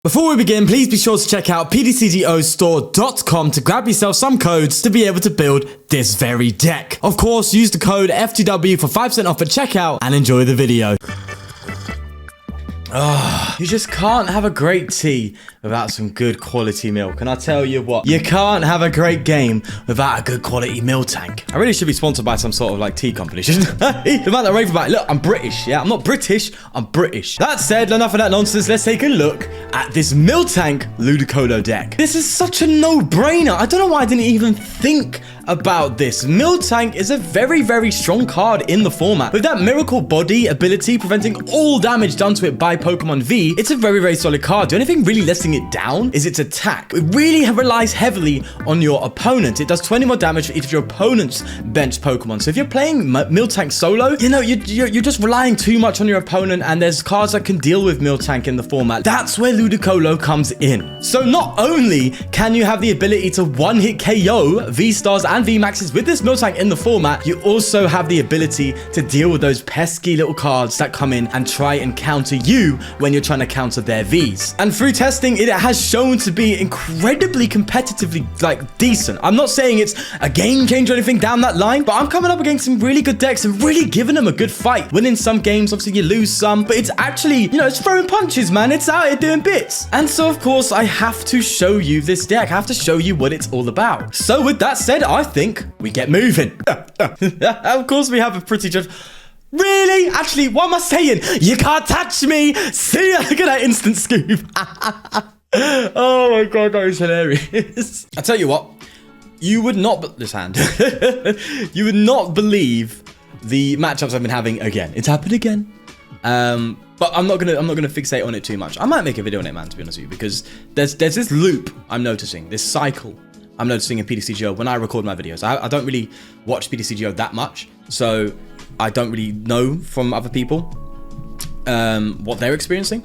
Before we begin, please be sure to check out pdcgostore.com to grab yourself some codes to be able to build this very deck. Of course, use the code FTW for 5% off at checkout and enjoy the video. You just can't have a great tea without some good quality milk. And I tell you what, you can't have a great game without a good quality Miltank. I really should be sponsored by some sort of like tea company, shouldn't I? The amount that rave about it. Look, I'm British, yeah? I'm not British, I'm British. That said, enough of that nonsense. Let's take a look at this Miltank Ludicolo deck. This is such a no-brainer. I don't know why I didn't even think about this. Miltank is a very, very strong card in the format. With that Miracle Body ability preventing all damage done to it by Pokemon V, it's a very, very solid card. The only thing really letting it down is its attack. It really relies heavily on your opponent. It does 20 more damage for each of your opponent's bench Pokemon. So if you're playing Miltank solo, you know, you're just relying too much on your opponent, and there's cards that can deal with Miltank in the format. That's where Ludicolo comes in. So not only can you have the ability to one-hit KO V-Stars and V-Maxes with this Miltank in the format, you also have the ability to deal with those pesky little cards that come in and try and counter you when you're trying to counter their Vs. And through testing, it has shown to be incredibly competitively, like, decent. I'm not saying it's a game changer or anything down that line, but I'm coming up against some really good decks and really giving them a good fight. Winning some games, obviously you lose some, but it's actually, you know, it's throwing punches, man. It's out here doing bits. And so, of course, I have to show you this deck. I have to show you what it's all about. So with that said, I think we get moving. Of course, we have a pretty just... Really? Actually, what am I saying? You can't touch me. See ya. Look at that instant scoop. Oh my god, that is hilarious. I tell you what, you would not this hand. You would not believe the matchups I've been having again. It's happened again. But I'm not gonna fixate on it too much. I might make a video on it, man, to be honest with you, because there's this loop I'm noticing, this cycle I'm noticing in PDCGO when I record my videos. I don't really watch PDCGO that much, so I don't really know from other people what they're experiencing.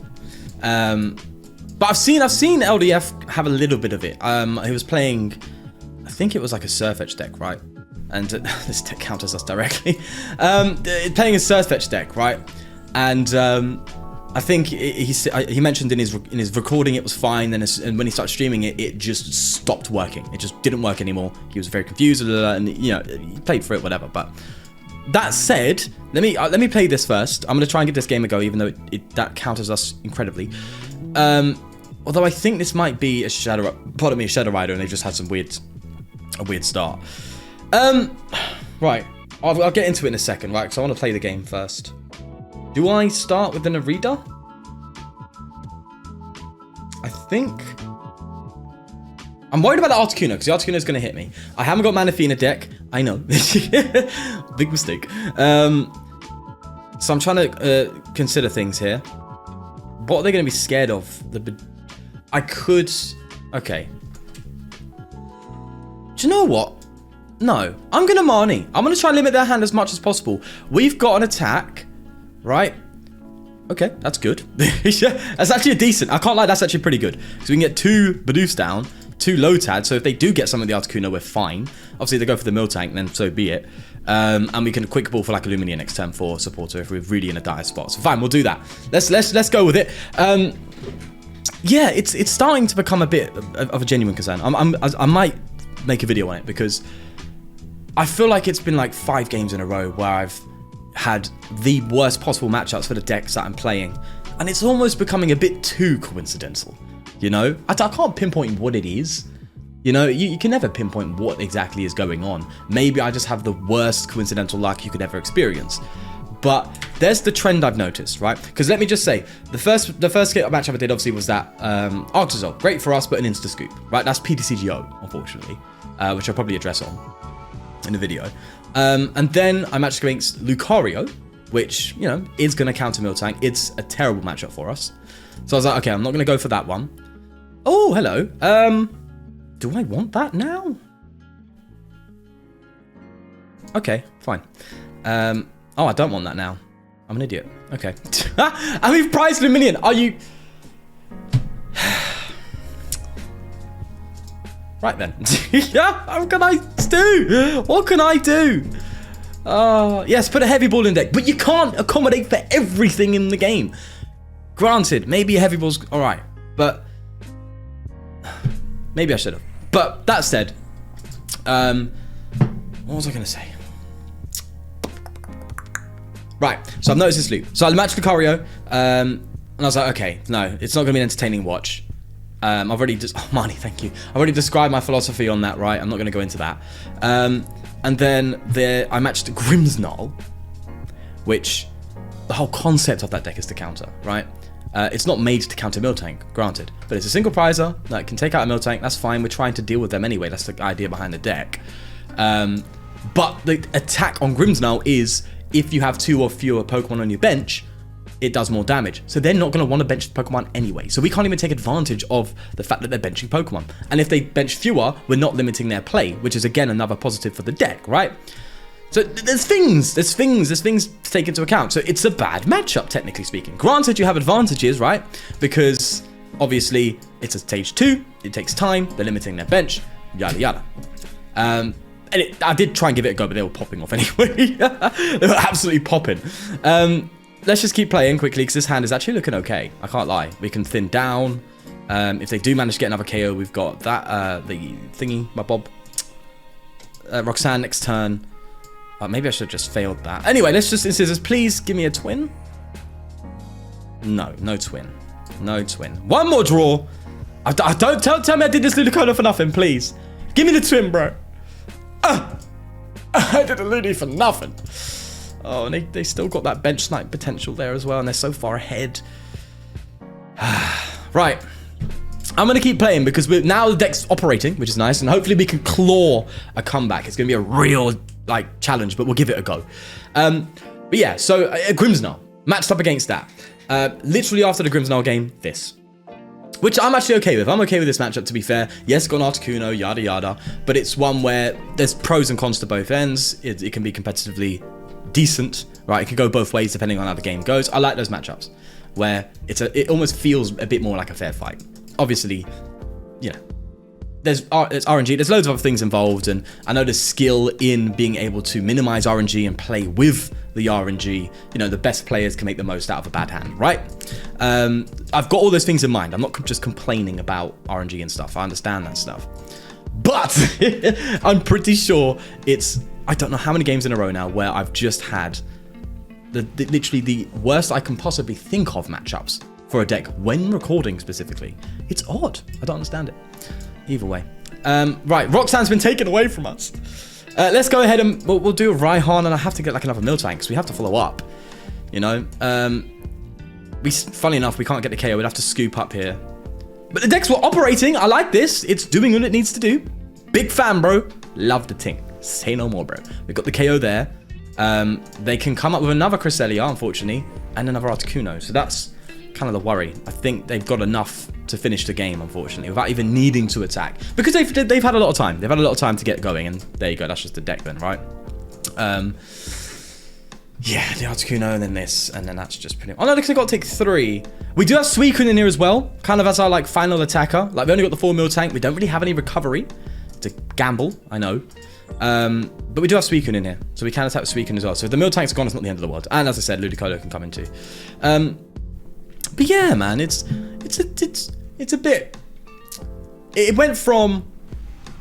But I've seen LDF have a little bit of it. He was playing, I think it was like a Surfetch deck, right? And this deck counters us directly. Playing a Surfetch deck, right? And I think he mentioned in his recording it was fine, and when he started streaming it, it just stopped working. It just didn't work anymore. He was very confused, and you know, he played for it, whatever. But that said, let me play this first. I'm gonna try and get this game a go, even though that counters us incredibly. Although I think this might be a Shadow Rider, and they just had a weird start. Right, I'll get into it in a second, right? Because I want to play the game first. Do I start with the Nerida? I think... I'm worried about the Articuno, because the Articuno is going to hit me. I haven't got Manaphy in a deck. I know. Big mistake. So I'm trying to consider things here. What are they going to be scared of? I could... Okay. Do you know what? No. I'm going to Marnie. I'm going to try and limit their hand as much as possible. We've got an attack... Right. Okay, that's good. That's actually a decent. I can't lie, that's actually pretty good. So we can get 2 Bidoofs down, 2 Lotad. So if they do get some of the Articuno, we're fine. Obviously, if they go for the Miltank, then so be it. And we can quick ball for like Illumina next turn for supporter if we're really in a dire spot. So fine, we'll do that. Let's go with it. Yeah, it's starting to become a bit of a genuine concern. I might make a video on it because I feel like it's been like 5 games in a row where I've had the worst possible matchups for the decks that I'm playing, and it's almost becoming a bit too coincidental, you know? I can't pinpoint what it is, you know? You can never pinpoint what exactly is going on. Maybe I just have the worst coincidental luck you could ever experience, but there's the trend I've noticed, right? Because let me just say, the first matchup I did obviously was that Arctozol, great for us, but an insta scoop, right? That's PDCGO, unfortunately, which I'll probably address on in the video. And then I matched against Lucario, which, you know, is going to counter Miltank. It's a terrible matchup for us. So I was like, okay, I'm not going to go for that one. Oh, hello. Do I want that now? Okay, fine. Oh, I don't want that now. I'm an idiot. Okay. I mean, prize Luminion. Are you... Right then. Yeah, what can I do? What can I do? Yes, put a heavy ball in deck, but you can't accommodate for everything in the game. Granted, maybe a heavy ball's alright, but Maybe I should have. But that said, what was I going to say? Right, so I've noticed this loop. So I matched Lucario, and I was like, okay, no, it's not going to be an entertaining watch. I've already just, oh, Marnie, thank you. I've already described my philosophy on that, right? I'm not going to go into that. And then I matched Grimmsnarl, which the whole concept of that deck is to counter, right? It's not made to counter Miltank, granted, but it's a single prizer that can take out a Miltank. That's fine. We're trying to deal with them anyway. That's the idea behind the deck. But the attack on Grimmsnarl is if you have 2 or fewer Pokemon on your bench, it does more damage. So they're not going to want to bench the Pokemon anyway. So we can't even take advantage of the fact that they're benching Pokemon. And if they bench fewer, we're not limiting their play, which is again another positive for the deck, right? So there's things to take into account. So it's a bad matchup, technically speaking. Granted, you have advantages, right? Because obviously it's a stage 2, it takes time, they're limiting their bench, yada yada. And I did try and give it a go, but they were popping off anyway. They were absolutely popping. Let's just keep playing quickly, because this hand is actually looking okay. I can't lie. We can thin down. If they do manage to get another KO, we've got that, the thingy, my Bob. Roxanne next turn. Maybe I should have just failed that. Anyway, let's just Scissors. Please give me a twin. No twin. No twin. One more draw. I don't tell me I did this Ludicolo for nothing, please. Give me the twin, bro. I did a Ludi for nothing. Oh, and they still got that bench snipe potential there as well, and they're so far ahead. Right. I'm going to keep playing because now the deck's operating, which is nice, and hopefully we can claw a comeback. It's going to be a real challenge, but we'll give it a go. But yeah, so Grimmsnarl matched up against that. Literally after the Grimmsnarl game, this. Which I'm actually okay with. I'm okay with this matchup, to be fair. Yes, got an Articuno, yada yada, but it's one where there's pros and cons to both ends. It can be competitively decent, right? It can go both ways depending on how the game goes. I like those matchups where it almost feels a bit more like a fair fight. Obviously, you know, there's RNG, there's loads of other things involved, and I know there's skill in being able to minimize RNG and play with the RNG. You know, the best players can make the most out of a bad hand, right? I've got all those things in mind. I'm not just complaining about RNG and stuff. I understand that stuff. But I'm pretty sure I don't know how many games in a row now where I've just had literally the worst I can possibly think of matchups for a deck when recording specifically. It's odd. I don't understand it. Either way. Right, Roxanne's been taken away from us. Let's go ahead and we'll do a Raihan, and I have to get another Miltank because we have to follow up. You know, funny enough, we can't get the KO. We'd have to scoop up here. But the decks were operating. I like this. It's doing what it needs to do. Big fan, bro. Love the ting. Say no more, bro. We've got the KO there. They can come up with another Cresselia, unfortunately, and another Articuno. So that's kind of the worry. I think they've got enough to finish the game, unfortunately, without even needing to attack, because they've had a lot of time. They've had a lot of time to get going, and there you go. That's just the deck then, right? Yeah, the Articuno, and then this, and then that's just pretty. Oh no, because I got to take 3. We do have Suicune in here as well, kind of as our final attacker. We only got the 4 Miltank. We don't really have any recovery. It's a gamble, I know. But we do have Suicune in here, so we can attack with Suicune as well. So if the Miltank's gone, it's not the end of the world. And as I said, Ludicolo can come in too. But yeah, man, it's a bit. It went from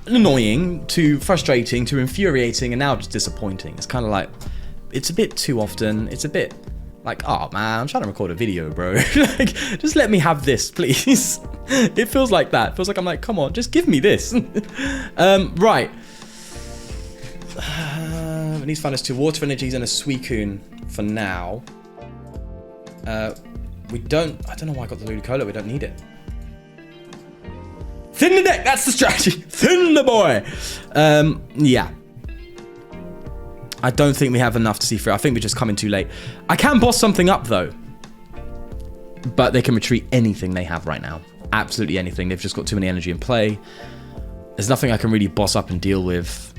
annoying to frustrating to infuriating, and now just disappointing. It's kind of like, it's a bit too often. It's a bit like, oh man, I'm trying to record a video, bro. Just let me have this, please. It feels like that. It feels like I'm like, come on, just give me this. Right. We need to find us 2 Water Energies and a Suicune for now. I don't know why I got the Ludicolo. We don't need it. Thin the deck. That's the strategy. Thin the boy. Yeah. I don't think we have enough to see through. I think we're just coming too late. I can boss something up, though. But they can retreat anything they have right now. Absolutely anything. They've just got too many energy in play. There's nothing I can really boss up and deal with.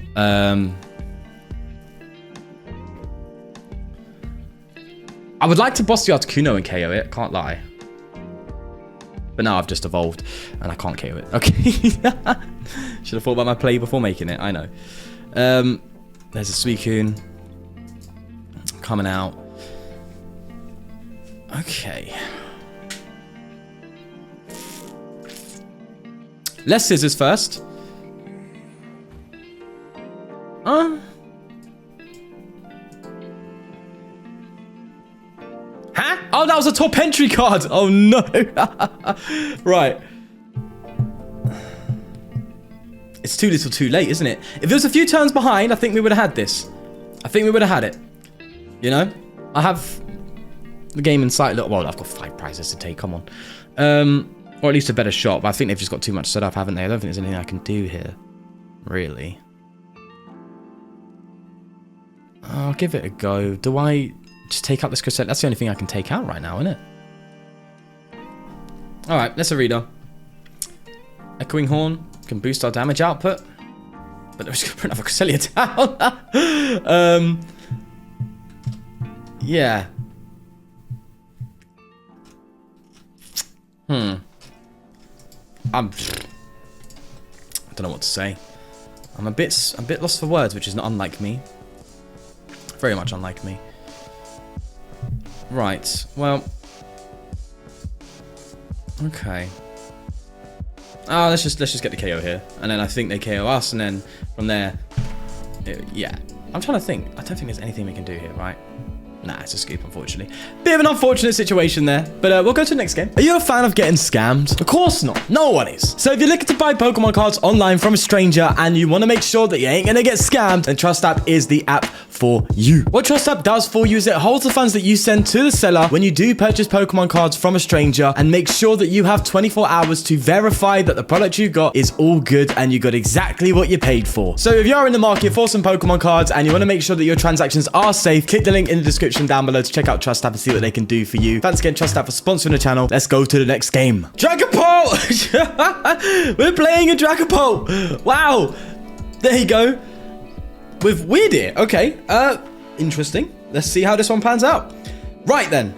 I would like to boss the Articuno and KO it, can't lie. But now I've just evolved, and I can't KO it. Okay. Should have thought about my play before making it, I know. There's a Suicune. Coming out. Okay. Less scissors first. Huh? Oh, that was a top entry card. Oh, no. Right. It's too little too late, isn't it? If it was a few turns behind, I think we would have had this. I think we would have had it. You know? I have the game in sight. Look, well, I've got 5 prizes to take. Come on. Or at least a better shot. But I think they've just got too much set up, haven't they? I don't think there's anything I can do here. Really. I'll give it a go. Do I just take out this cassette? That's the only thing I can take out right now, isn't it? Alright, let's reader. Echoing Horn can boost our damage output. But I'm just going to put another Cresselia down. Yeah. I don't know what to say. I'm a bit lost for words, which is not unlike me. Very much unlike me. Right. Well. Okay. Let's just get the KO here, and then I think they KO us, and then from there, yeah. I'm trying to think. I don't think there's anything we can do here, right? Nah, it's a scoop, unfortunately. Bit of an unfortunate situation there, but we'll go to the next game. Are you a fan of getting scammed? Of course not. No one is. So if you're looking to buy Pokemon cards online from a stranger and you want to make sure that you ain't gonna get scammed, then Trust App is the app for you. What Trust App does for you is it holds the funds that you send to the seller when you do purchase Pokemon cards from a stranger and make sure that you have 24 hours to verify that the product you got is all good and you got exactly what you paid for. So if you're in the market for some Pokemon cards and you want to make sure that your transactions are safe, click the link in the description down below to check out Trust App and see what they can do for you. Thanks again, Trust App, for sponsoring the channel. Let's go to the next game. Dragapult! We're playing a Dragapult! Wow! There you go. With Weirdeer. Okay. Interesting. Let's see how this one pans out. Right then.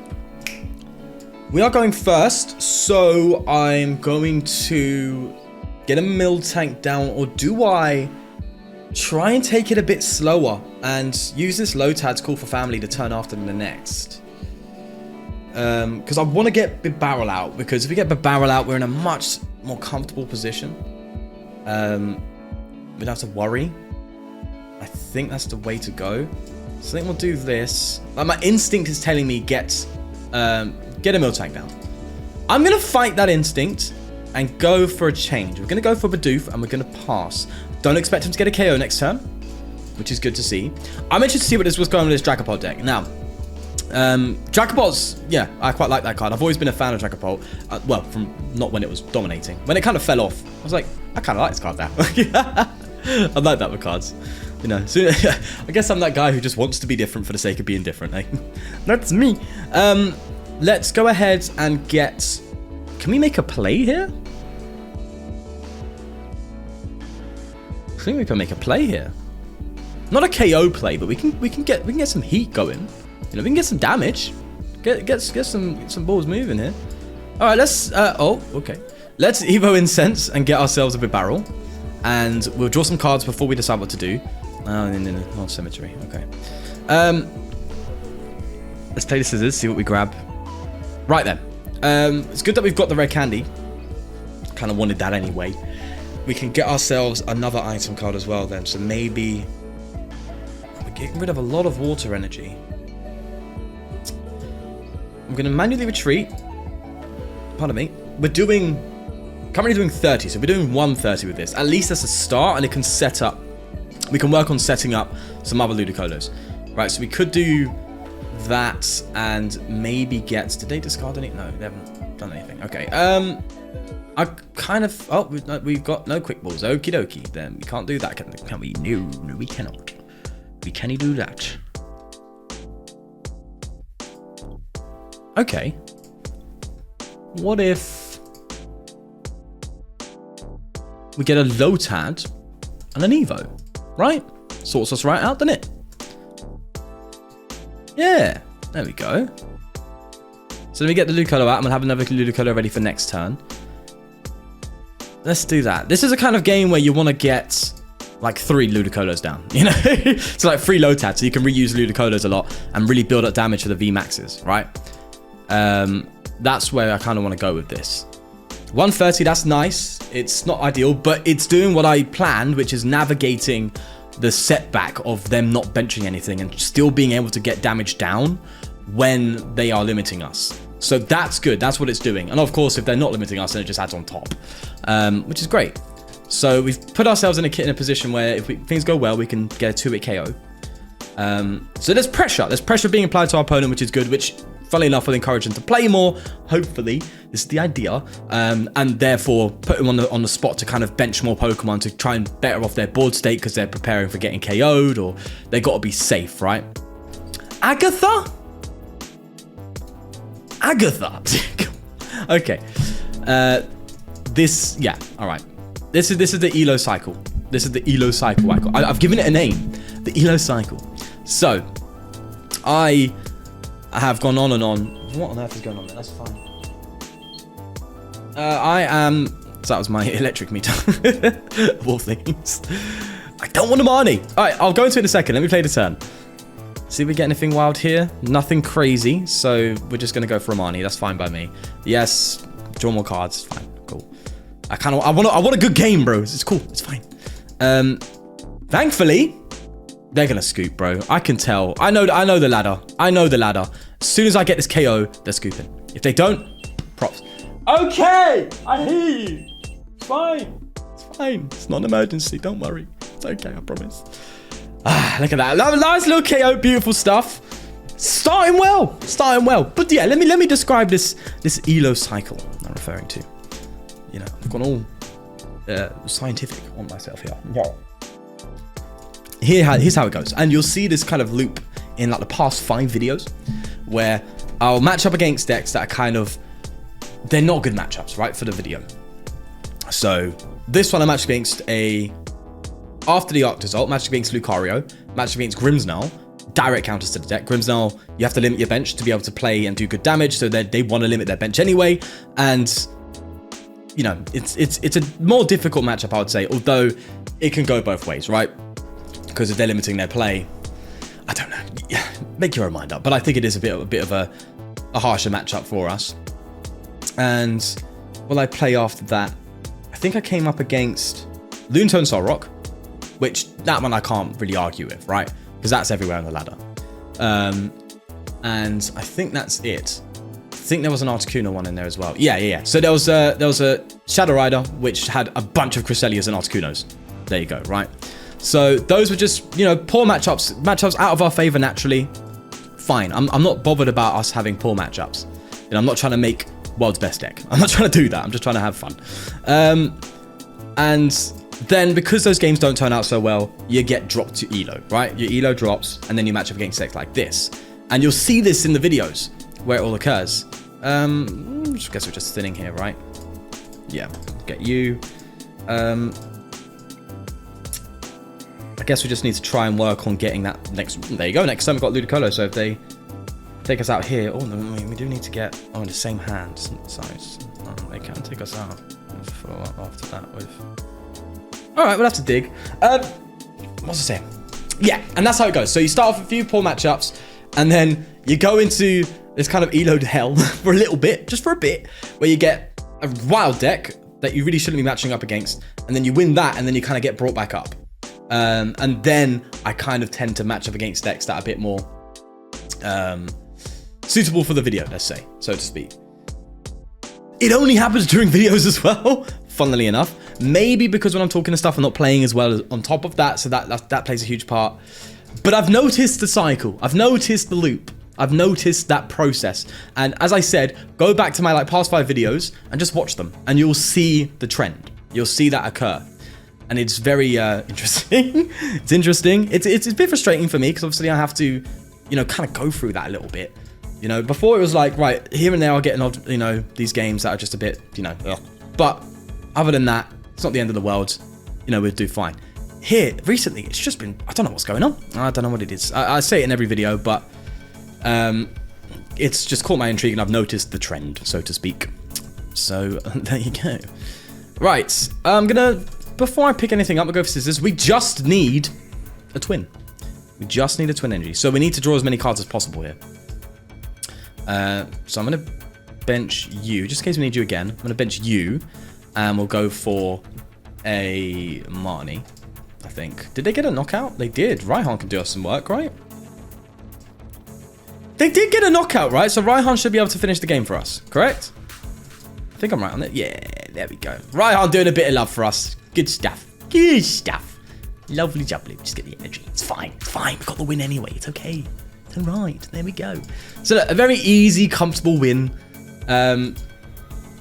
We are going first, so I'm going to get a Miltank down, or do I try and take it a bit slower and use this Lotad's Call for Family to turn after the next? Because I want to get Bibarel out, because if we get Bibarel out, we're in a much more comfortable position. We don't have to worry. I think that's the way to go. So I think we'll do this. Like, my instinct is telling me get a Miltank down. I'm going to fight that instinct and go for a change. We're going to go for Bidoof and we're going to pass. Don't expect him to get a KO next turn, which is good to see. I'm interested to see what this was going on with this Dragapult deck. Now, Dragapult's, yeah, I quite like that card. I've always been a fan of Dragapult. Well, from not when it was dominating. When it kind of fell off, I was like, I kind of like this card now. I like that with cards. You know, so I guess I'm that guy who just wants to be different for the sake of being different, eh? That's me. Let's go ahead and get... Can we make a play here? I think we can make a play here. Not a KO play, but we can get some heat going. You know, we can get some damage. Get some balls moving here. All right, let's... okay. Let's Evo Incense and get ourselves a Bibarel. And we'll draw some cards before we decide what to do. Oh, no, not Symmetry. Okay. Let's play the scissors, see what we grab. Right then. It's good that we've got the red candy. Kind of wanted that anyway. We can get ourselves another item card as well then. So maybe... We're getting rid of a lot of water energy. I'm going to manually retreat. Pardon me. We're currently doing 30, so we're doing 130 with this. At least that's a start, and it can set up. We can work on setting up some other Ludicolours. Right, so we could do that and maybe get... Did they discard any? No, they haven't done anything. Okay. I kind of... Oh, we've got no quick balls. Okie dokie. Then we can't do that, can we? No, we cannot. We can't do that. Okay. What if we get a Lotad and an Evo? Right? Sorts us right out, doesn't it? Yeah. There we go. So let me get the Ludicolo out. I'm going to have another Ludicolo ready for next turn. Let's do that. This is a kind of game where you want to get like 3 Ludicolos down, you know? So like 3 Lotad, so you can reuse Ludicolos a lot and really build up damage for the VMAXs, right? That's where I kind of want to go with this. 130, that's nice. It's not ideal, but it's doing what I planned, which is navigating the setback of them not benching anything and still being able to get damage down when they are limiting us. So that's good. That's what it's doing. And of course, if they're not limiting us, then it just adds on top, which is great. So we've put ourselves in a position where if things go well, we can get a 2-hit KO. So there's pressure. There's pressure being applied to our opponent, which is good, which, funnily enough, will encourage them to play more. Hopefully, this is the idea. And therefore, put them on the spot to kind of bench more Pokemon to try and better off their board state because they're preparing for getting KO'd, or they got to be safe, right? Agatha? Okay. Yeah, all right. This is the Elo cycle. This is the Elo cycle. I've given it a name. The Elo cycle. So, I have gone on and on. What on earth is going on there? That's fine. So that was my electric meter. Of all things. I don't want a Marnie. All right, I'll go into it in a second. Let me play the turn. See if we get anything wild here. Nothing crazy. So we're just going to go for a Marnie. That's fine by me. Yes. Draw more cards. Fine. Cool. I want a good game, bro. It's cool. It's fine. Thankfully, they're going to scoop, bro. I can tell. I know the ladder. As soon as I get this KO, they're scooping. If they don't, props. Okay, I hear you. It's fine. It's not an emergency. Don't worry. It's okay, I promise. Look at that. Nice little KO. Beautiful stuff. Starting well. But yeah, let me describe this Elo cycle I'm referring to. You know, I've gone all scientific on myself here. Yeah. Here's how it goes. And you'll see this kind of loop in like the past 5 videos where I'll match up against decks that are kind of, they're not good matchups, right, for the video. So this one I matched against after the Octazalt, matched against Lucario, matched against Grimmsnarl, direct counters to the deck. Grimmsnarl, you have to limit your bench to be able to play and do good damage, so they want to limit their bench anyway. And, you know, it's a more difficult matchup, I would say, although it can go both ways, right? Because if they're limiting their play, I don't know. Make your own mind up. But I think it is a bit of a harsher matchup for us. And will I play after that? I think I came up against Lunatone Solrock, which that one I can't really argue with, right? Because that's everywhere on the ladder. And I think that's it. I think there was an Articuno one in there as well. Yeah. So there was a Shadow Rider, which had a bunch of Cresselias and Articunos. There you go, right? So those were just, you know, poor matchups out of our favor naturally. Fine. I'm not bothered about us having poor matchups. You know, I'm not trying to make world's best deck. I'm not trying to do that. I'm just trying to have fun. And then because those games don't turn out so well, you get dropped to Elo, right? Your Elo drops, and then you match up against decks like this. And you'll see this in the videos where it all occurs. I guess we're just thinning here, right? Yeah, get you. I guess we just need to try and work on getting that next. There you go. Next time we've got Ludicolo. So if they take us out here, oh no, we do need to get in the same hand size. They can take us out after that with. All right, we'll have to dig. What's I saying? Yeah, and that's how it goes. So you start off with a few poor matchups, and then you go into this kind of Elo'd hell for a little bit, just for a bit, where you get a wild deck that you really shouldn't be matching up against, and then you win that, and then you kind of get brought back up. And then I kind of tend to match up against decks that are a bit more suitable for the video, let's say, so to speak. It only happens during videos as well, funnily enough. Maybe because when I'm talking to stuff, I'm not playing as well as on top of that, so that plays a huge part. But I've noticed the cycle. I've noticed the loop. I've noticed that process. And as I said, go back to my past 5 videos and just watch them, and you'll see the trend. You'll see that occur. And it's very interesting. It's interesting. It's a bit frustrating for me because obviously I have to, you know, kind of go through that a little bit. You know, before it was like, right, here and there I'll get an odd, you know, these games that are just a bit, you know, ugh. But other than that, it's not the end of the world. You know, we'll do fine. Here, recently, it's just been, I don't know what's going on. I don't know what it is. I say it in every video, but it's just caught my intrigue and I've noticed the trend, so to speak. So there you go. Right, before I pick anything up, I'll go for scissors. We just need a twin. We just need a twin energy. So we need to draw as many cards as possible here. So I'm going to bench you. Just in case we need you again. I'm going to bench you. And we'll go for a Marnie, I think. Did they get a knockout? They did. Raihan can do us some work, right? They did get a knockout, right? So Raihan should be able to finish the game for us, correct? I think I'm right on it. Yeah, there we go. Raihan doing a bit of love for us. Good stuff. Good stuff. Lovely jubbly. Just get the energy. It's fine. It's fine. We got the win anyway. It's okay. It's all right. There we go. So look, a very easy, comfortable win.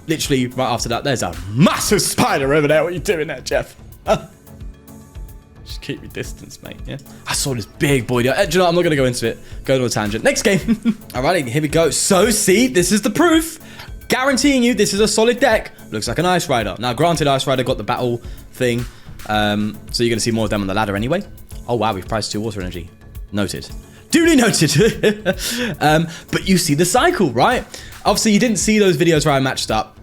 Literally right after that, there's a massive spider over there. What are you doing there, Jeff? Just keep your distance, mate. Yeah. I saw this big boy. Do you know what? I'm not going to go into it. Go to a tangent. Next game. Alrighty, here we go. So, see, this is the proof. Guaranteeing you this is a solid deck. Looks like an Ice Rider. Now, granted, Ice Rider got the battle thing. So you're going to see more of them on the ladder anyway. Oh, wow. We've priced 2 water energy. Noted. Duly noted. But you see the cycle, right? Obviously, you didn't see those videos where I matched up.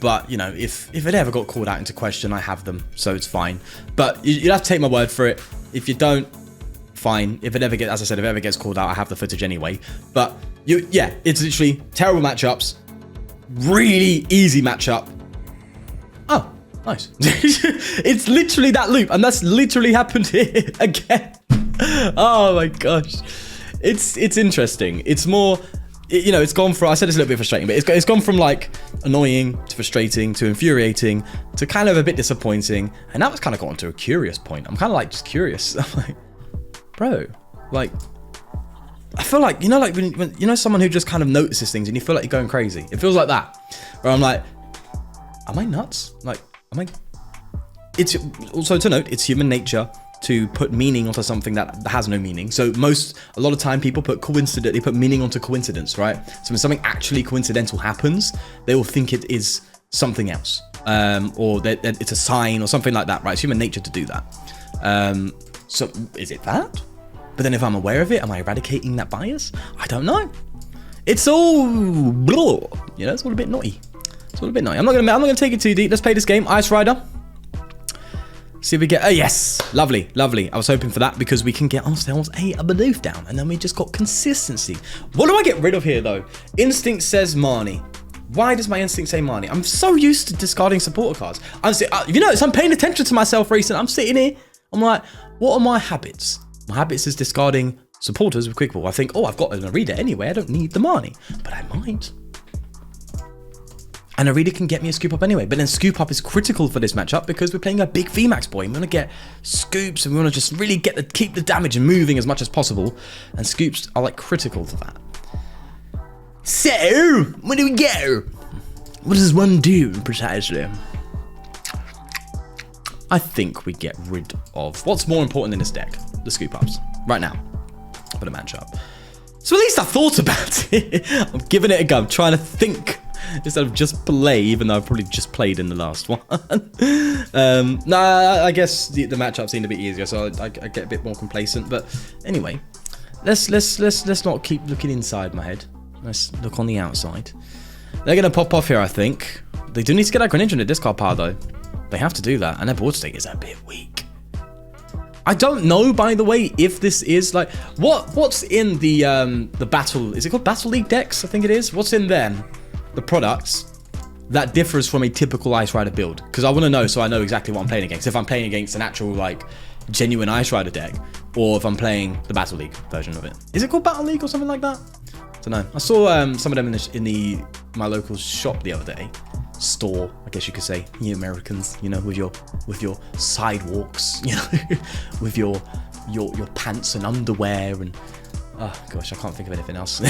But, you know, if it ever got called out into question, I have them, so it's fine. But you'll have to take my word for it. If you don't, fine. If it ever gets, as I said, if it ever gets called out, I have the footage anyway. But, yeah, it's literally terrible matchups. Really easy matchup. Oh, nice. It's literally that loop, and that's literally happened here again. Oh, my gosh. It's interesting. It's more... You know, it's gone from, I said it's a little bit frustrating, but it's gone from like annoying to frustrating to infuriating to kind of a bit disappointing. And now it's kind of gotten to a curious point. I'm kind of like just curious. I'm like, bro, like, I feel like, you know, like when you know, someone who just kind of notices things and you feel like you're going crazy. It feels like that. Where I'm like, am I nuts? Like, it's also to note, it's human nature to put meaning onto something that has no meaning. So a lot of time people put meaning onto coincidence, right? So when something actually coincidental happens, they will think it is something else, or that it's a sign or something like that, right? It's human nature to do that. So is it that? But then if I'm aware of it, am I eradicating that bias? I don't know. It's all, blah, you know, it's all a bit naughty. It's all a bit naughty. I'm not gonna take it too deep. Let's play this game, Ice Rider. See if we get, yes, lovely. I was hoping for that because we can get ourselves a Bidoof down, and then we just got consistency. What do I get rid of here though? Instinct says Marnie. Why does my instinct say Marnie? I'm so used to discarding supporter cards. You know, I'm paying attention to myself recently. I'm sitting here, I'm like, what are my habits? My habits is discarding supporters with quick ball. I think, oh, I've got an Arida anyway. I don't need the Marnie, but I might. And Arida can get me a scoop up anyway. But then scoop up is critical for this matchup because we're playing a big VMAX boy. We want to get scoops and we want to just really keep the damage moving as much as possible. And scoops are like critical to that. So, where do we go? What does one do precisely? I think we get rid of what's more important in this deck. The scoop ups. Right now. For the matchup. So at least I thought about it. I'm giving it a go. I'm trying to think. Instead of just play, even though I've probably just played in the last one. Nah, I guess the matchup seemed a bit easier, so I get a bit more complacent. But anyway, let's not keep looking inside my head. Let's look on the outside. They're gonna pop off here, I think. They do need to get that Greninja in the discard pile though. They have to do that, and their board state is a bit weak. I don't know, by the way, if this is like what's in the battle. Is it called Battle League decks? I think it is. What's in them? The products that differs from a typical Ice Rider build, because I want to know so I know exactly what I'm playing against. If I'm playing against an actual like genuine Ice Rider deck, or if I'm playing the Battle League version of it. Is it called Battle League or something like that? I don't know. I saw some of them in my local shop the other day. Store, I guess you could say. You Americans, you know, with your sidewalks, you know, with your pants and underwear and oh gosh, I can't think of anything else.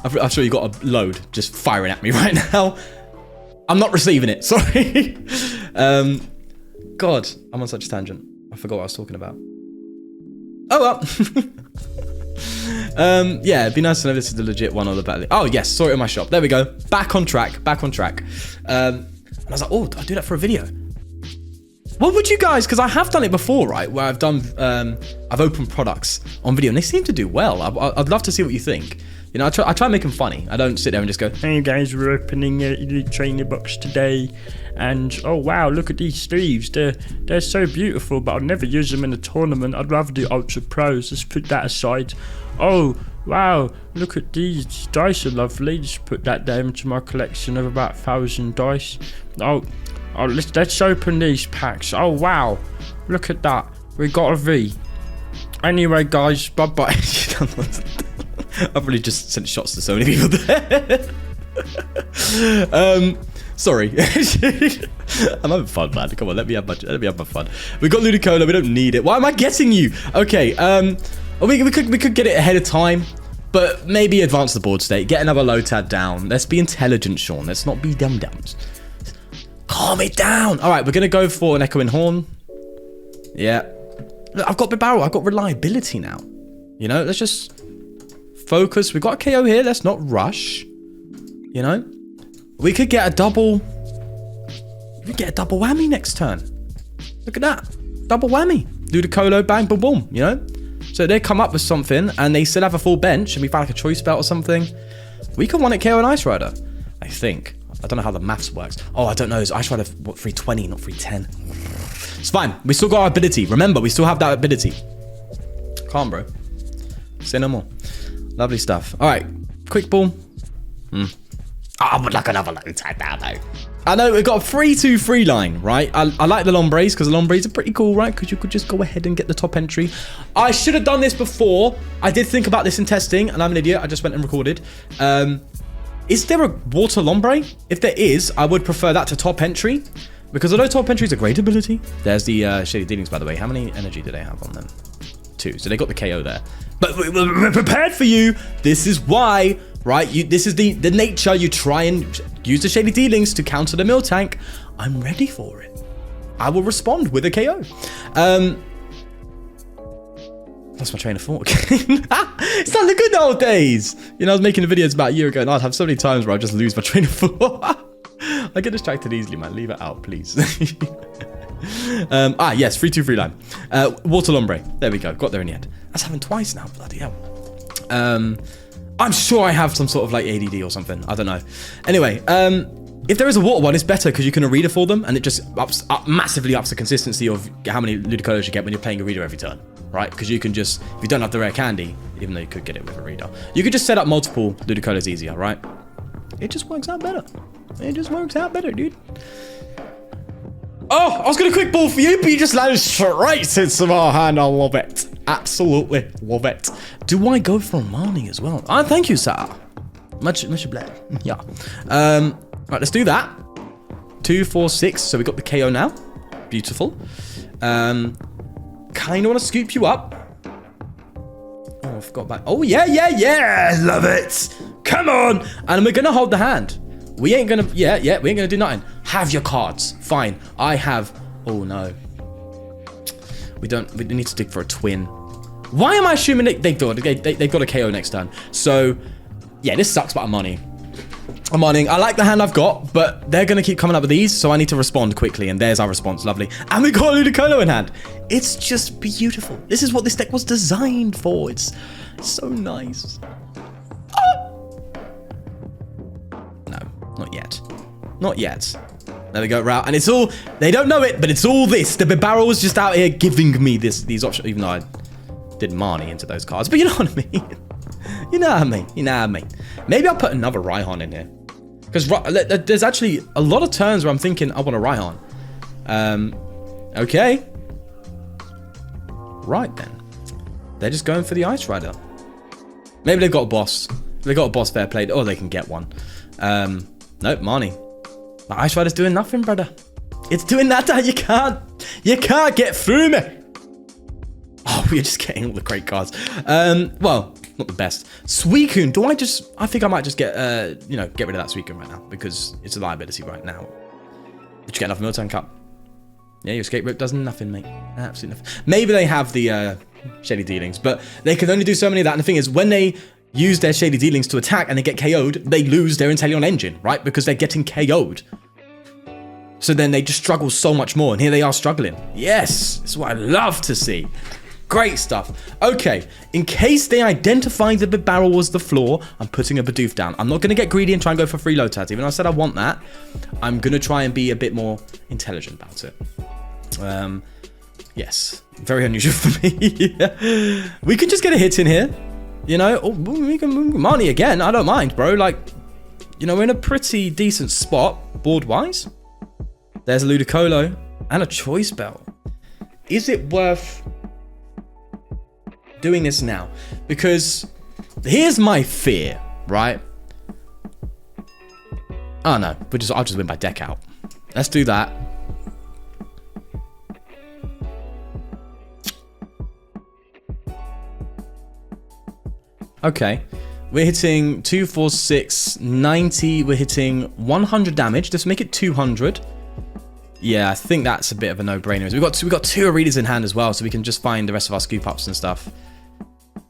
I'm sure you got a load just firing at me right now. I'm not receiving it, sorry. God, I'm on such a tangent. I forgot what I was talking about. Oh well. Yeah, it'd be nice to know this is the legit one or the battle. Oh yes, saw it in my shop. There we go. Back on track. And I was like, oh, I'll do that for a video. What would you guys, because I have done it before, right? Where I've done, I've opened products on video and they seem to do well. I'd love to see what you think. You know, I try and make them funny. I don't sit there and just go, hey guys, we're opening a Elite Trainer box today. And, oh wow, look at these sleeves. They're so beautiful, but I'll never use them in a tournament. I'd rather do Ultra Pros. Let's put that aside. Oh, Wow, look at these dice are lovely. Just put that down into my collection of about 1,000 dice. Oh, let's open these packs. Oh wow, look at that. We got a V. Anyway, guys, bye bye. I've really just sent shots to so many people there. Sorry. I'm having fun, man. Come on, let me have my fun. We got Ludicolo. We don't need it. Why am I getting you? Okay. We could get it ahead of time, but maybe advance the board state. Get another Lotad down. Let's be intelligent, Sean. Let's not be dum-dums. Calm it down. All right, we're gonna go for an Echoing Horn. Yeah. Look, I've got the barrel. I've got reliability now. You know, let's just focus. We've got a KO here. Let's not rush. You know, we could get a double. We could get a double whammy next turn. Look at that. Double whammy. Ludicolo, bang, boom, boom. You know, so they come up with something and they still have a full bench and we find like a choice belt or something. We could one it KO an Ice Rider. I think. I don't know how the maths works. Oh, I don't know. Is Ice Rider what 320, not 310? It's fine. We still got our ability. Remember, we still have that ability. Calm, bro. Say no more. Lovely stuff. All right. Quick ball. I would like another Lotad now, though. I know we've got a 3-2-3 line, right? I like the Lombres because the Lombres are pretty cool, right? Because you could just go ahead and get the top entry. I should have done this before. I did think about this in testing, and I'm an idiot. I just went and recorded. Is there a Water Lombre? If there is, I would prefer that to top entry. Because although top entry is a great ability, there's the Shady Dealings, by the way. How many energy do they have on them? 2. So they got the KO there. But we're prepared for you. This is why, right? This is the nature. You try and use the Shady Dealings to counter the Miltank. I'm ready for it. I will respond with a KO. That's my train of thought again. It's not the good old days. You know, I was making videos about a year ago and I'd have so many times where I just lose my train of thought. I get distracted easily, man. Leave it out, please. Yes, 3-2-3 line. Water Lombre. There we go. Got there in the end. That's happened twice now. Bloody hell. I'm sure I have some sort of like ADD or something. I don't know. Anyway, if there is a water one, it's better because you can reader for them and it just massively ups the consistency of how many Ludicolos you get when you're playing a reader every turn, right? Because you can just, if you don't have the rare candy, even though you could get it with a reader, you could just set up multiple Ludicolos easier, right? It just works out better. It just works out better, dude. Oh, I was going to quick ball for you, but you just landed straight into my hand. I love it. Absolutely love it. Do I go for Marnie as well? Oh, thank you, sir. Much obliged. Yeah. Right, let's do that. 2, 4, 6. So we got the KO now. Beautiful. Kind of want to scoop you up. Oh, I forgot about... Oh, yeah. Love it. Come on. And we're going to hold the hand. We ain't going to... Yeah, we ain't going to do nothing. Have your cards. Fine. I have... Oh, no. We need to dig for a twin. Why am I assuming they've got a KO next turn? So, yeah, this sucks, but I'm money. I like the hand I've got, but they're going to keep coming up with these, so I need to respond quickly, and there's our response. Lovely. And we got Ludicolo in hand. It's just beautiful. This is what this deck was designed for. It's so nice. No, not yet. Not yet. There we go, route. And it's all, they don't know it, but it's all this. The Barrel was just out here giving me these options, even though I did Marnie into those cards. But you know what I mean? You know what I mean? Maybe I'll put another Raihan in here. Because there's actually a lot of turns where I'm thinking I want a Raihan. Okay. Right then. They're just going for the Ice Rider. Maybe they've got a boss. They've got a boss, fair play. Or they can get one. Nope, Marnie. The Ice Rider's doing nothing, brother. It's doing that. You can't get through me. Oh, we're just getting all the great cards. Well, not the best. Suicune. I think I might just get rid of that Suicune right now because it's a liability right now. Did you get enough Miltank Cup? Yeah, your escape rope does nothing, mate. Absolutely nothing. Maybe they have the Shady Dealings, but they can only do so many of that. And the thing is, when they use their Shady Dealings to attack and they get KO'd, they lose their Inteleon engine, right? Because they're getting KO'd. So then they just struggle so much more. And here they are struggling. Yes, this is what I love to see. Great stuff. Okay, in case they identify that the barrel was the flaw, I'm putting a Bidoof down. I'm not going to get greedy and try and go for free Lotads. Even though I said I want that, I'm going to try and be a bit more intelligent about it. Yes, very unusual for me. We can just get a hit in here. You know, oh, we can money again. I don't mind, bro. Like, you know, we're in a pretty decent spot board-wise. There's a Ludicolo and a choice belt. Is it worth doing this now? Because here's my fear, right? Oh no, I'll just win by deck out. Let's do that. Okay, we're hitting 2, 4, 6, 90. We're hitting 100 damage. Just make it 200. Yeah, I think that's a bit of a no-brainer. We've got two arenas in hand as well, so we can just find the rest of our scoop ups and stuff.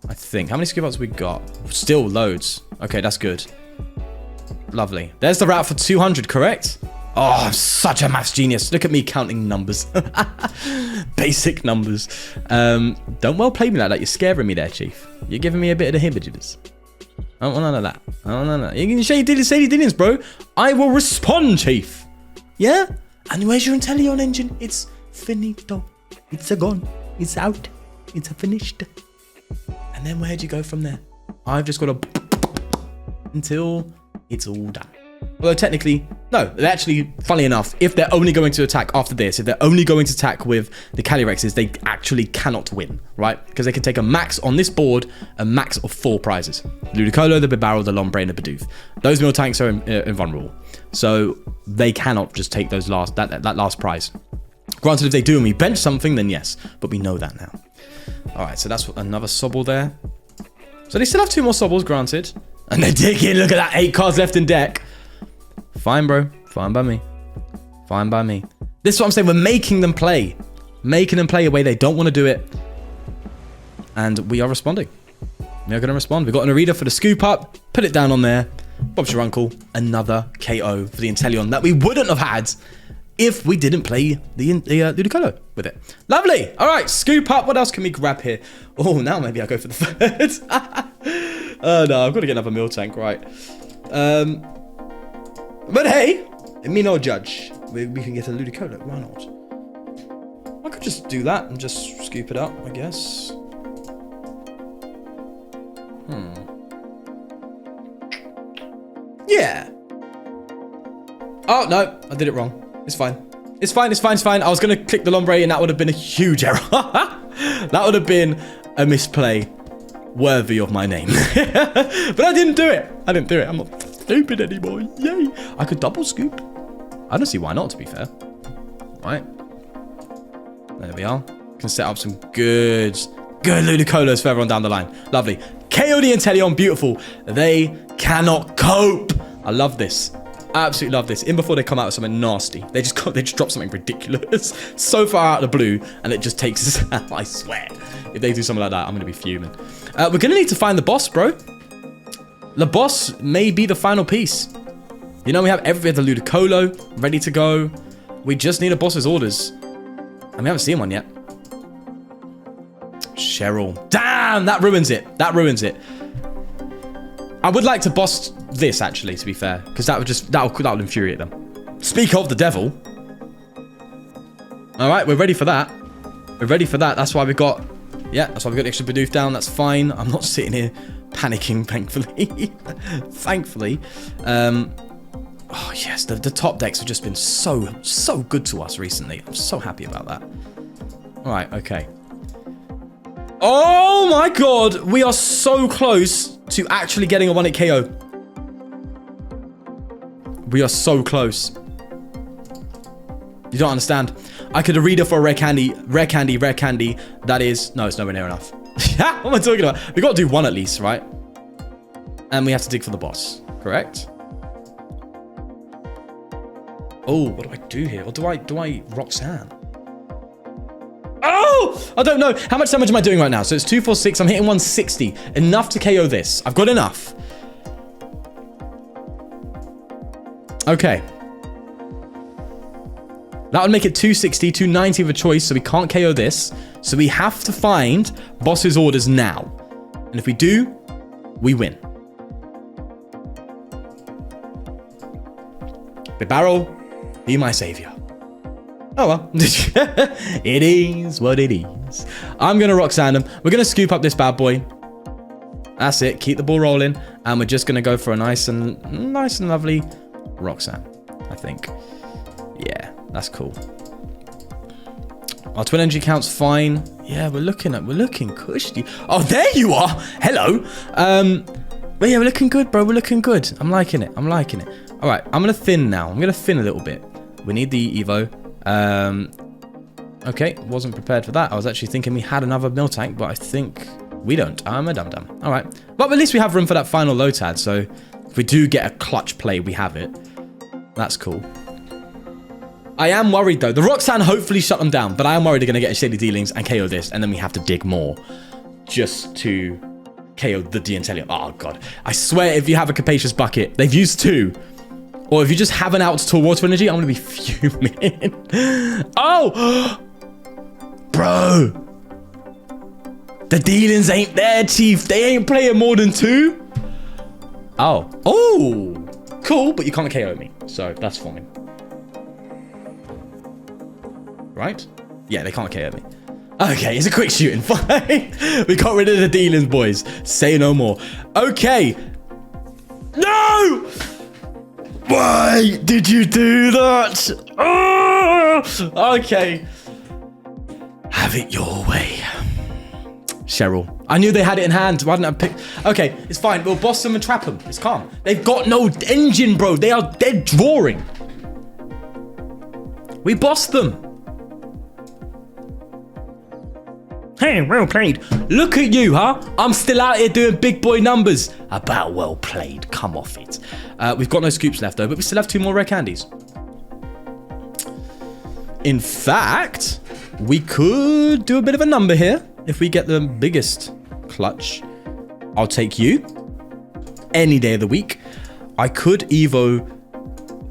I think. How many scoop ups we got? Still loads. Okay, that's good. Lovely. There's the route for 200, correct? Oh, I'm such a maths genius. Look at me counting numbers. Basic numbers. Don't well play me like that. You're scaring me there, Chief. You're giving me a bit of the hibbidibbers. I don't want none of that. I don't want none of that. You can say dillies, bro. I will respond, Chief. Yeah? And where's your Inteleon engine? It's finito. It's a gone. It's out. It's a finished. And then where'd you go from there? I've just got to until it's all done. Although technically, no, they're actually, funnily enough, if they're only going to attack after this, if they're only going to attack with the Calyrexes, they actually cannot win, right? Because they can take a max on this board, a max of 4 prizes. Ludicolo, the Bibarel, the Lombre, and the Bidoof. Those Mil Tanks are invulnerable. So they cannot just take those that last prize. Granted, if they do and we bench something, then yes. But we know that now. All right, so that's another Sobble there. So they still have 2 more Sobbles, granted. And they're digging. Look at that, 8 cards left in deck. Fine, bro. Fine by me. Fine by me. This is what I'm saying. We're making them play. Making them play a way they don't want to do it. And we are responding. We are going to respond. We've got an Arena for the scoop up. Put it down on there. Bob's your uncle. Another KO for the Inteleon that we wouldn't have had if we didn't play the Ludicolo with it. Lovely. All right, scoop up. What else can we grab here? Oh, now maybe I'll go for the third. Oh, no. I've got to get another Mil Tank, right. But hey, me no judge. We can get a Ludicolo. Why not? I could just do that and just scoop it up, I guess. Yeah. Oh, no. I did it wrong. It's fine. It's fine. It's fine. It's fine. I was going to click the Lombre and that would have been a huge error. That would have been a misplay worthy of my name. But I didn't do it. I didn't do it. I'm not stupid anymore. Yay. I could double scoop. I don't see why not, to be fair. Right. There we are. Can set up some good Ludicolos further on down the line. Lovely. KO the Inteleon. Beautiful. They cannot cope. I love this. Absolutely love this. In before they come out with something nasty. They just drop something ridiculous. So far out of the blue. And it just takes us out. I swear. If they do something like that, I'm going to be fuming. We're going to need to find the boss, bro. The boss may be the final piece. You know, we have every other Ludicolo ready to go. We just need a boss's orders. And we haven't seen one yet. Cheryl. Damn, that ruins it. That ruins it. I would like to boss this, actually, to be fair. Because that would infuriate them. Speak of the devil. Alright, we're ready for that. We're ready for that. That's why we've got... Yeah, that's why we've got the extra Bidoof down. That's fine. I'm not sitting here panicking, thankfully. Thankfully. Oh, yes. The top decks have just been so good to us recently. I'm so happy about that. Alright, okay. Oh my god. We are so close to actually getting a 1-hit KO. We are so close. You don't understand. I could Arena for a rare candy. Rare candy. That is... No, it's nowhere near enough. What am I talking about? We got to do 1 at least, right? And we have to dig for the boss. Correct? Oh, what do I do here? Or do I Roxanne? Oh! I don't know. How much damage am I doing right now? So it's 2, 4, 6. I'm hitting 160. Enough to KO this. I've got enough. Okay. That would make it 260, 290 of a choice, so we can't KO this. So we have to find boss's orders now. And if we do, we win. Bibarel, be my savior. Oh well. It is what it is. I'm going to Roxanne him. We're going to scoop up this bad boy. That's it. Keep the ball rolling. And we're just going to go for a nice and lovely Roxanne, I think. Yeah, that's cool. Our twin energy count's fine. Yeah, we're looking cushy. Oh, there you are. Hello. But yeah, we're looking good, bro. We're looking good. I'm liking it. All right, I'm going to thin now. I'm going to thin a little bit. We need the Evo. Okay, wasn't prepared for that. I was actually thinking we had another mill tank, but I think we don't. I'm a dum-dum. All right. But at least we have room for that final Lotad, so if we do get a clutch play, we have it. That's cool. I am worried, though. The Roxanne hopefully shut them down, but I am worried they're going to get a Shady Dealings and KO this, and then we have to dig more just to KO the Diantellium. Oh, God. I swear, if you have a Capacious Bucket, they've used 2. Or if you just have an out to Water Energy, I'm going to be fuming. Oh! Bro! The Dealings ain't there, Chief. They ain't playing more than 2. Oh. Oh! Cool, but you can't KO me, so that's fine. Right? Yeah, they can't KO me. Okay, it's a quick shooting. Fine. We got rid of the Dealings, boys. Say no more. Okay. No! Why did you do that? Oh! Okay. Have it your way. Cheryl. I knew they had it in hand. Why didn't I pick? Okay, it's fine. We'll boss them and trap them. It's calm. They've got no engine, bro. They are dead drawing. We bossed them. Hey, well played. Look at you, huh? I'm still out here doing big boy numbers. About well played. Come off it. We've got no scoops left, though, but we still have 2 more rare candies. In fact, we could do a bit of a number here. If we get the biggest clutch, I'll take you any day of the week. I could Evo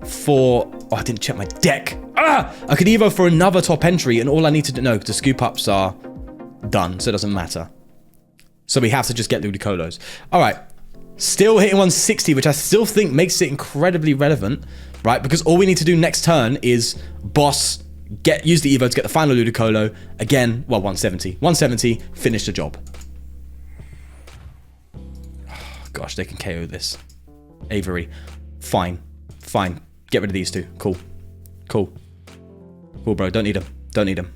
for... Oh, I didn't check my deck. I could Evo for another top entry, and all I need to know, the scoop ups are done, so it doesn't matter. So we have to just get Ludicolo's. All right. Still hitting 160, which I still think makes it incredibly relevant, right? Because all we need to do next turn is boss... use the Evo to get the final Ludicolo. Again, well, 170. 170, finish the job. Oh, gosh, they can KO this. Avery. Fine. Fine. Get rid of these 2. Cool. Cool. Cool, bro. Don't need them. Don't need them.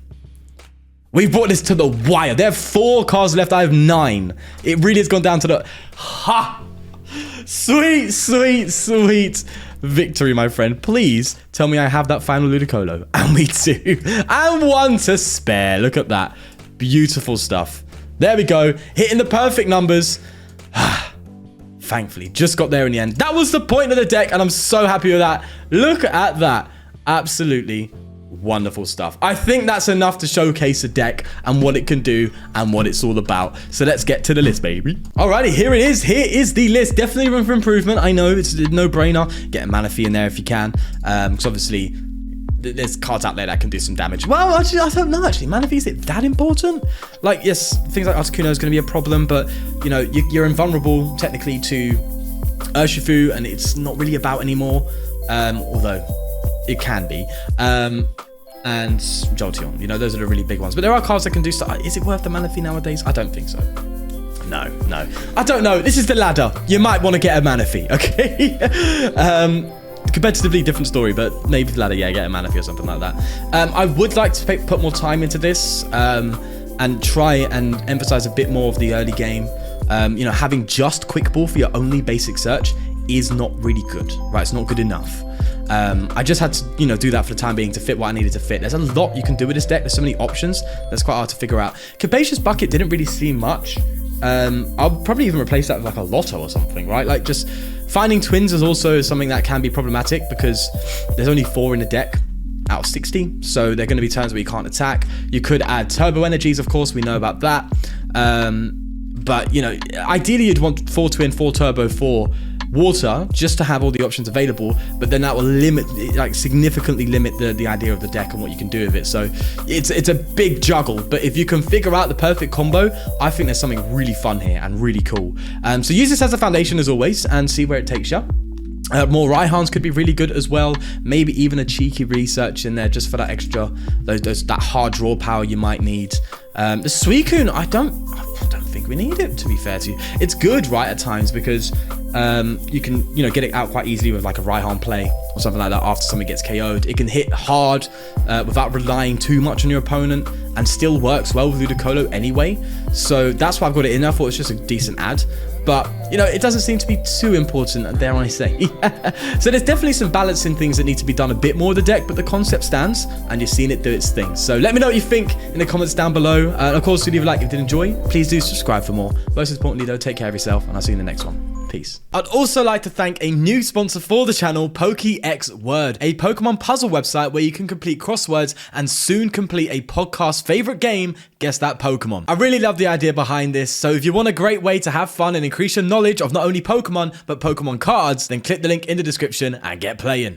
We brought this to the wire. There are 4 cards left. I have 9. It really has gone down to the... Ha! Sweet, sweet, sweet victory, my friend. Please tell me I have that final Ludicolo. And we do. And 1 to spare. Look at that. Beautiful stuff. There we go. Hitting the perfect numbers. Thankfully, just got there in the end. That was the point of the deck, and I'm so happy with that. Look at that. Absolutely wonderful stuff. I think that's enough to showcase a deck and what it can do and what it's all about. So let's get to the list, baby. Alrighty, here it is. Here is the list. Definitely room for improvement. I know it's a no-brainer. Get a Manaphy in there if you can. Because obviously there's cards out there that can do some damage. Well, actually, I don't know, actually. Manaphy, is it that important? Like, yes, things like Articuno is going to be a problem, but, you know, you're invulnerable, technically, to Urshifu, and it's not really about anymore, although it can be. And Jolteon, you know, those are the really big ones. But there are cards that can do stuff. Is it worth the Manaphy nowadays? I don't think so. No. I don't know. This is the ladder. You might want to get a Manaphy, okay? Competitively different story, but maybe the ladder, yeah, get a Manaphy or something like that. I would like to put more time into this and try and emphasize a bit more of the early game. You know, having just Quick Ball for your only basic search is not really good, right? It's not good enough. I just had to, you know, do that for the time being to fit what I needed to fit. There's a lot you can do with this deck. There's so many options. That's quite hard to figure out. Capacious Bucket didn't really seem much. I'll probably even replace that with like a Lotto or something, right? Like just finding twins is also something that can be problematic because there's only 4 in the deck out of 60. So they're going to be turns where you can't attack. You could add Turbo Energies, of course. We know about that. But, you know, ideally you'd want 4 twin, 4 turbo, 4 water just to have all the options available, but then that will limit, like significantly limit the idea of the deck and what you can do with it. So it's a big juggle, but if you can figure out the perfect combo, I think there's something really fun here and really cool. So use this as a foundation as always and see where it takes you. More Raihans could be really good as well. Maybe even a cheeky research in there just for that extra, that hard draw power you might need. The Suicune, I don't think we need it, to be fair to you. It's good, right, at times, because you can, get it out quite easily with like a right arm play or something like that after something gets KO'd. It can hit hard without relying too much on your opponent, and still works well with Ludicolo anyway. So that's why I've got it in there. I thought it was just a decent ad. But, it doesn't seem to be too important, dare I say. So there's definitely some balancing things that need to be done a bit more with the deck, but the concept stands, and you've seen it do its thing. So let me know what you think in the comments down below. And of course, if you leave a like if you did enjoy, please do subscribe for more. Most importantly though, take care of yourself, and I'll see you in the next one. Peace. I'd also like to thank a new sponsor for the channel, PokéXWord, a Pokemon puzzle website where you can complete crosswords and soon complete a podcast favorite game, Guess That Pokemon. I really love the idea behind this, so if you want a great way to have fun and increase your knowledge of not only Pokemon, but Pokemon cards, then click the link in the description and get playing.